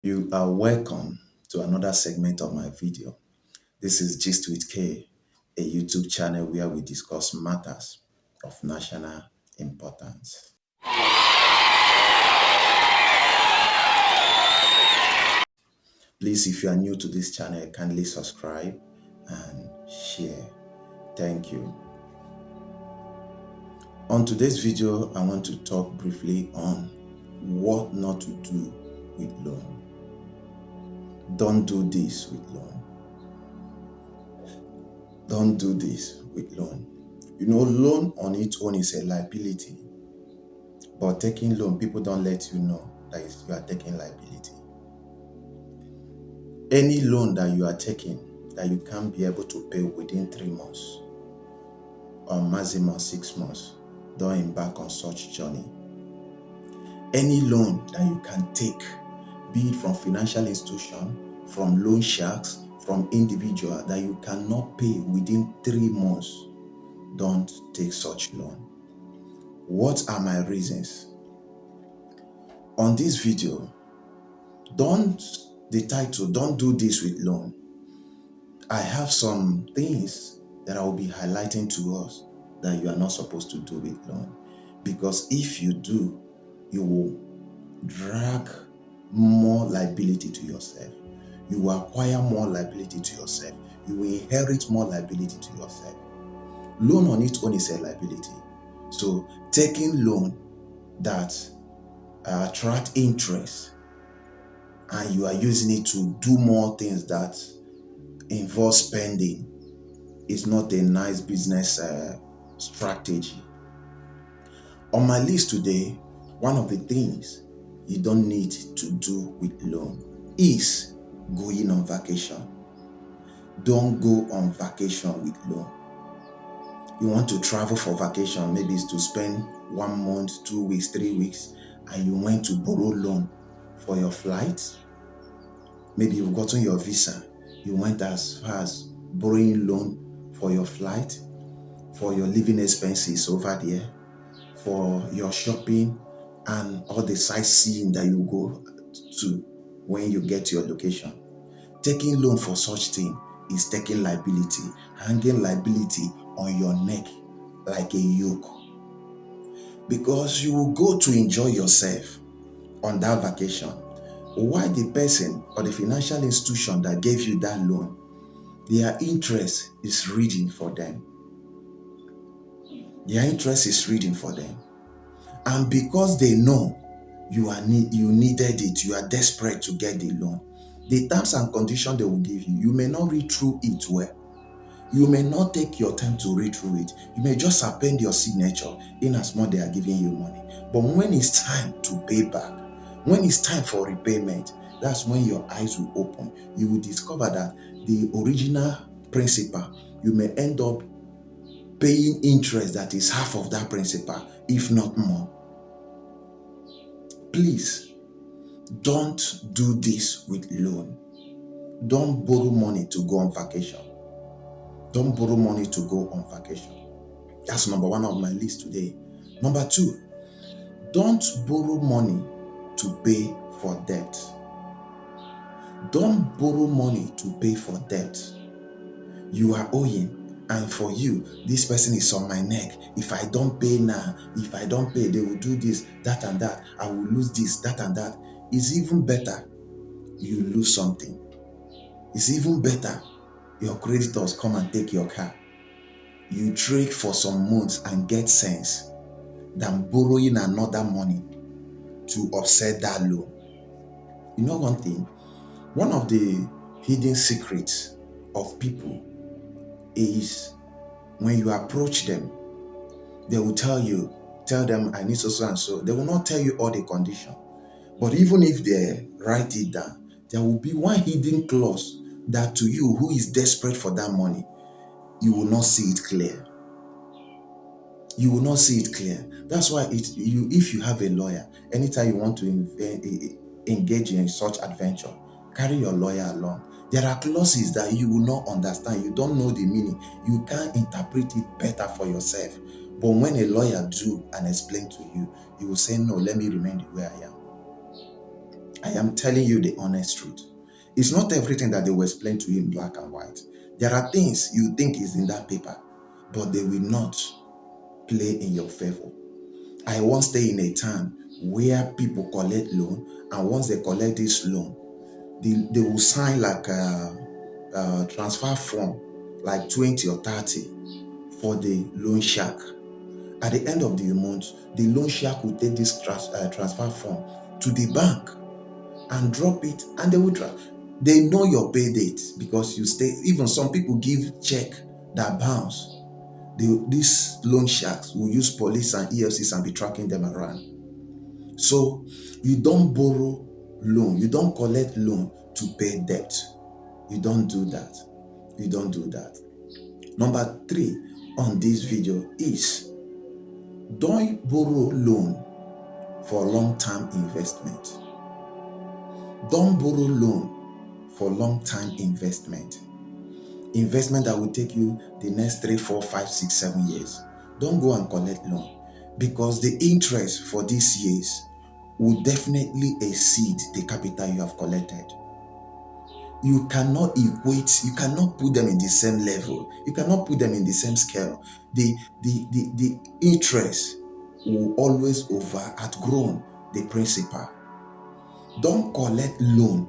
You are welcome to another segment of my video. This is Gist with K, a YouTube channel where we discuss matters of national importance. Please, if you are new to this channel, kindly subscribe and share. Thank you. On today's video, I want to talk briefly on what not to do with loan. Don't do this with loan. Don't do this with loan. You know, loan on its own is a liability, but taking loan, people don't let you know that you are taking liability. Any loan that you are taking that you can't be able to pay within 3 months or maximum 6 months, don't embark on such journey. Any loan that you can take, be it from financial institution, from loan sharks, from individual, that you cannot pay within 3 months, don't take such loan. What are my reasons? On this video, the title, don't do this with loan. I have some things that I will be highlighting to us that you are not supposed to do with loan. Because if you do, you will drag more liability to yourself. You will acquire more liability to yourself. You will inherit more liability to yourself. Loan on its own is a liability. So taking loan that attract interest and you are using it to do more things that involve spending is not a nice business strategy. On my list today, one of the things you don't need to do with loan is going on vacation. Don't go on vacation with loan. You want to travel for vacation, maybe it's to spend 1 month, 2 weeks, 3 weeks, and you went to borrow loan for your flight. Maybe you've gotten your visa. You went as far as borrowing loan for your flight, for your living expenses over there, for your shopping and all the sightseeing that you go to when you get to your location. Taking loan for such thing is taking liability, hanging liability on your neck like a yoke. Because you will go to enjoy yourself on that vacation. Why the person or the financial institution that gave you that loan, their interest is reading for them. Their interest is reading for them. And because they know you needed it, you are desperate to get the loan, the terms and conditions they will give you, you may not read through it well. You may not take your time to read through it. You may just append your signature in as much they are giving you money. But when it's time to pay back, when it's time for repayment, that's when your eyes will open. You will discover that the original principal, you may end up paying interest that is half of that principal, if not more. Please, don't do this with loan. Don't borrow money to go on vacation. Don't borrow money to go on vacation. That's number one on my list today. Number two, don't borrow money to pay for debt. Don't borrow money to pay for debt. You are owing, and for you, this person is on my neck. If I don't pay now, if I don't pay, they will do this, that, and that. I will lose this, that, and that. It's even better you lose something. It's even better your creditors come and take your car. You trade for some months and get sense than borrowing another money to offset that loan. You know one thing? One of the hidden secrets of people is when you approach them, they will tell them, I need so and so. They will not tell you all the condition. But even if they write it down, there will be one hidden clause that to you who is desperate for that money, you will not see it clear. You will not see it clear. That's why if you have a lawyer, anytime you want to engage in such adventure, carry your lawyer along. There are clauses that you will not understand. You don't know the meaning. You can't interpret it better for yourself. But when a lawyer do and explain to you, you will say, no, let me remain the way I am. I am telling you the honest truth. It's not everything that they will explain to you in black and white. There are things you think is in that paper, but they will not play in your favor. I once stay in a town where people collect loan, and once they collect this loan, they will sign like a transfer form, like 20 or 30 for the loan shark. At the end of the month, the loan shark will take this transfer form to the bank and drop it, and they will they know your pay date because you stay. Even some people give check that bounce. These loan sharks will use police and EFCs and be tracking them around. So you don't borrow loan, you don't collect loan to pay debt. You don't do that. You don't do that. Number 3 on this video is, don't borrow loan for long-term investment. Don't borrow loan for long-term investment. Investment that will take you the next 3, 4, 5, 6, 7 years. Don't go and collect loan, because the interest for these years will definitely exceed the capital you have collected. You cannot equate, you cannot put them in the same level, you cannot put them in the same scale. The interest will always outgrow the principal. Don't collect loan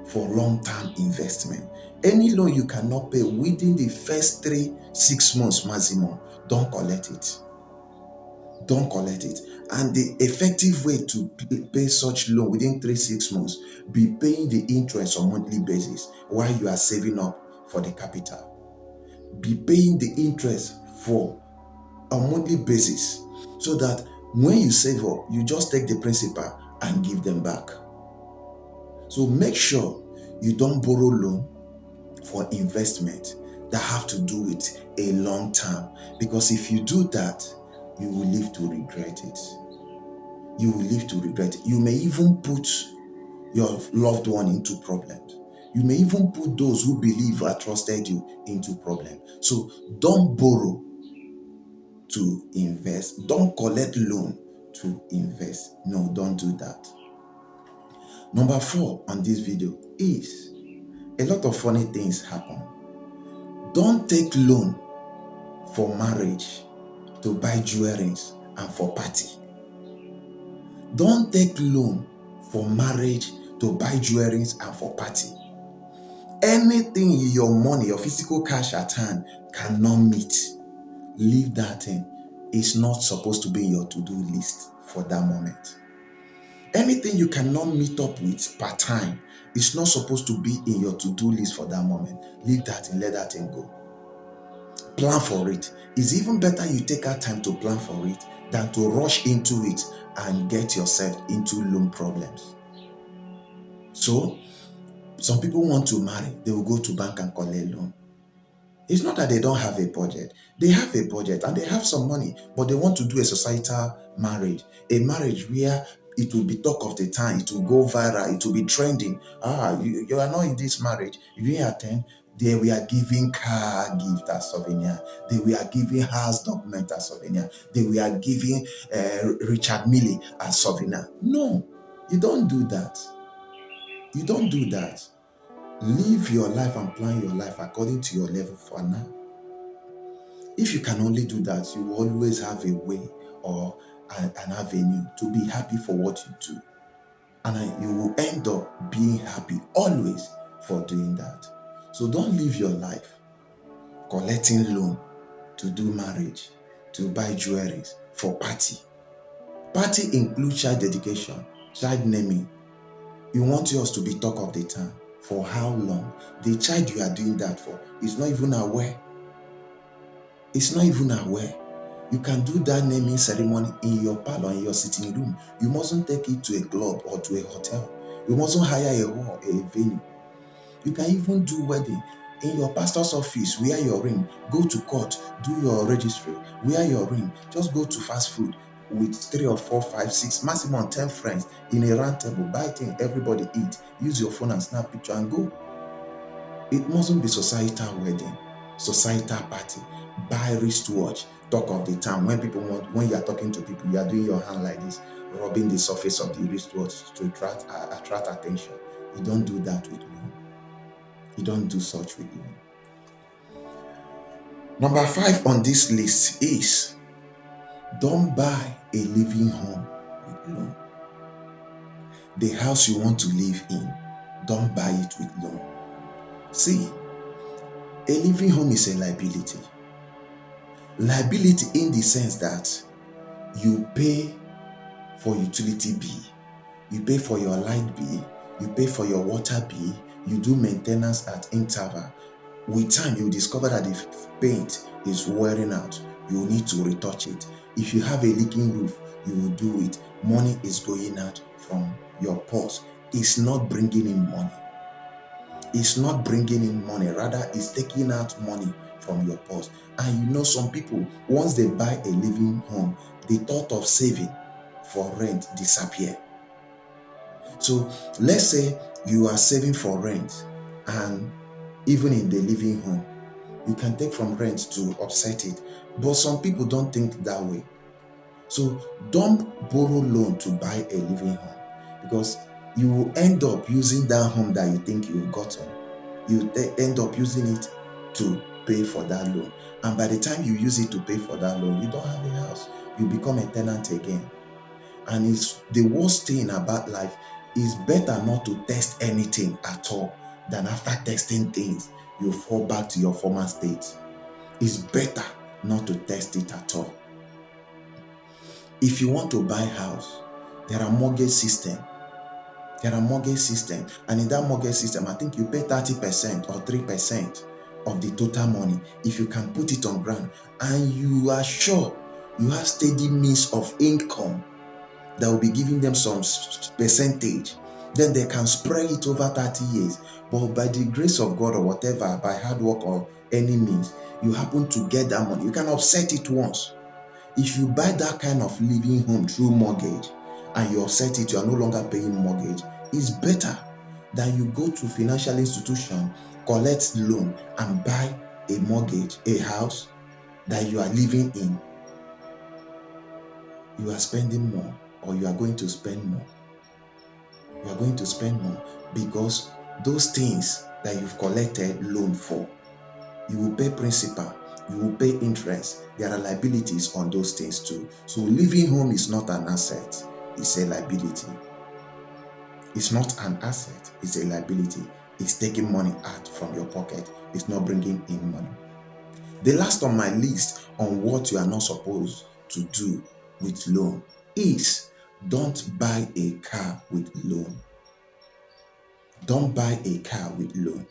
for long-term investment. Any loan you cannot pay within the first 3-6 months maximum, don't collect it. Don't collect it. And the effective way to pay such loan within 3-6 months, be paying the interest on monthly basis while you are saving up for the capital. Be paying the interest for a monthly basis, so that when you save up, you just take the principal and give them back. So make sure you don't borrow loan for investment that have to do with a long term, because if you do that, you will live to regret it. You will live to regret it. You may even put your loved one into problems. You may even put those who believe or trusted you into problems. So don't borrow to invest. Don't collect loan to invest. No, don't do that. Number 4 on this video is, a lot of funny things happen. Don't take loan for marriage to buy jewelries and for party. Don't take loan for marriage to buy jewelries and for party. Anything your money, your physical cash at hand cannot meet, leave that thing. It's not supposed to be in your to-do list for that moment. Anything you cannot meet up with part time, it's not supposed to be in your to-do list for that moment. Leave that and let that thing go. Plan for it. It's even better you take out time to plan for it than to rush into it and get yourself into loan problems. So, some people want to marry, they will go to bank and collect loan. It's not that they don't have a budget. They have a budget and they have some money, but they want to do a societal marriage, a marriage where it will be talk of the town, it will go viral, it will be trending. You are not in this marriage, you didn't attend. They were giving car gift as souvenir. They were giving house document as souvenir. They were giving Richard Mille as souvenir. No, you don't do that. You don't do that. Live your life and plan your life according to your level for now. If you can only do that, you will always have a way or an avenue to be happy for what you do. And you will end up being happy always for doing that. So don't live your life collecting loan to do marriage, to buy jewelry, for party. Party includes child dedication, child naming. You want yours to be talk of the town. For how long? The child you are doing that for is not even aware. It's not even aware. You can do that naming ceremony in your parlor, in your sitting room. You mustn't take it to a club or to a hotel. You mustn't hire a hall, a venue. You can even do wedding in your pastor's office. Wear your ring. Go to court. Do your registry. Wear your ring. Just go to fast food with 3 or 4, 5, 6, maximum 10 friends in a round table. Buy things, everybody eat. Use your phone and snap picture and go. It mustn't be societal wedding, societal party. Buy wristwatch. Talk of the town. When you are talking to people, you are doing your hand like this. rubbing the surface of the wristwatch to attract attention. You don't do that with loan. You don't do such with loan. Number 5 on this list is don't buy a living home with loan. The house you want to live in, don't buy it with loan. See, a living home is a liability. Liability in the sense that you pay for utility bill, you pay for your light bill, you pay for your water bill, you do maintenance at interval. With time, you discover that if paint is wearing out, you need to retouch it. If you have a leaking roof, you will do it. Money is going out from your purse. It's not bringing in money. It's not bringing in money. Rather, it's taking out money from your purse. And you know, some people, once they buy a living home, the thought of saving for rent disappear. So let's say you are saving for rent, and even in the living home, you can take from rent to offset it. But some people don't think that way. So don't borrow loan to buy a living home, because you will end up using that home that you think you've gotten. You end up using it to pay for that loan. And by the time you use it to pay for that loan, you don't have a house. You become a tenant again. And it's the worst thing about life. Is better not to test anything at all than after testing things, you fall back to your former state. It's better not to test it at all. If you want to buy a house, there are mortgage systems. And in that mortgage system, I think you pay 30% or 3% of the total money. If you can put it on ground and you are sure you have steady means of income that will be giving them some percentage, then they can spread it over 30 years. But by the grace of God or whatever, by hard work or any means, you happen to get that money, you can offset it once. If you buy that kind of living home through mortgage and you offset it, you are no longer paying mortgage. It's better than you go to financial institution, collect loan, and buy a mortgage, a house that you are living in. You are spending more, or you are going to spend more. You are going to spend more because those things that you've collected loan for, you will pay principal, you will pay interest. There are liabilities on those things too. So living home is not an asset, it's a liability. It's not an asset, it's a liability. It's taking money out from your pocket. It's not bringing in money. The last on my list on what you are not supposed to do with loan is don't buy a car with loan. Don't buy a car with loan.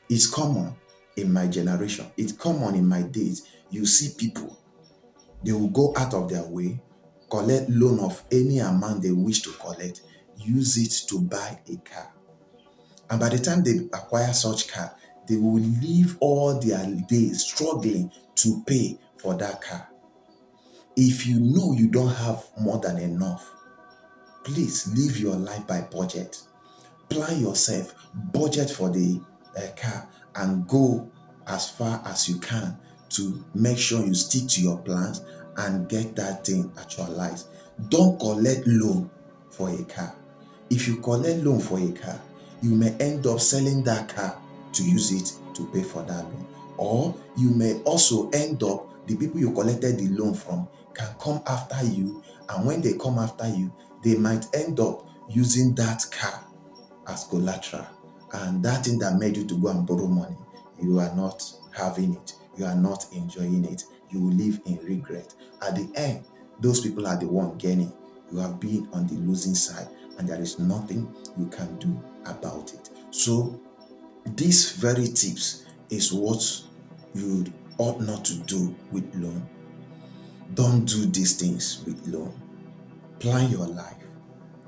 It's common in my generation. It's common in my days. You see people, they will go out of their way, collect loan of any amount they wish to collect, use it to buy a car. And by the time they acquire such car, they will live all their days struggling to pay for that car. If you know you don't have more than enough, please live your life by budget. Plan yourself, budget for the car, and go as far as you can to make sure you stick to your plans and get that thing actualized. Don't collect loan for a car. If you collect loan for a car, you may end up selling that car to use it to pay for that loan. Or you may also end up, the people you collected the loan from can come after you, and when they come after you, they might end up using that car as collateral, and that thing that made you to go and borrow money, you are not having it, you are not enjoying it, you will live in regret. At the end, those people are the one gaining. You have been on the losing side, and there is nothing you can do about it. So these very tips is what you ought not to do with loan. Don't do these things with loan. Plan your life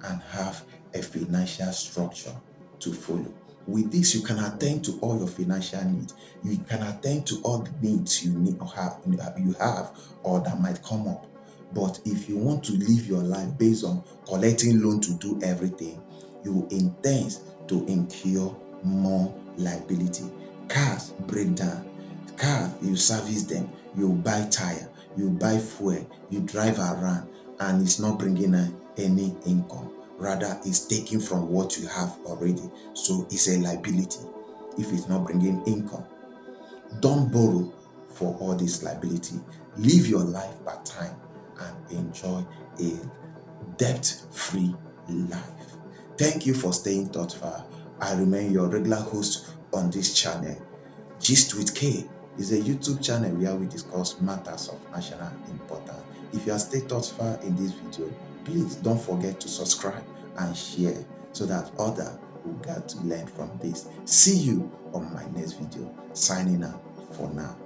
and have a financial structure to follow. With this, you can attend to all your financial needs. You can attend to all the needs you need or you have or that might come up. But if you want to live your life based on collecting loan to do everything, you intend to incur more liability. Cars break down. Cars, you service them, you buy tire, you buy fuel, you drive around, and it's not bringing any income. Rather, it's taken from what you have already. So it's a liability if it's not bringing income. Don't borrow for all this liability. Live your life by time and enjoy a debt-free life. Thank you for staying thus far. I remain your regular host on this channel. Gist with K is a YouTube channel where we discuss matters of national importance. If you are stayed thus far in this video, please don't forget to subscribe and share so that others will get to learn from this. See you on my next video. Signing out for now.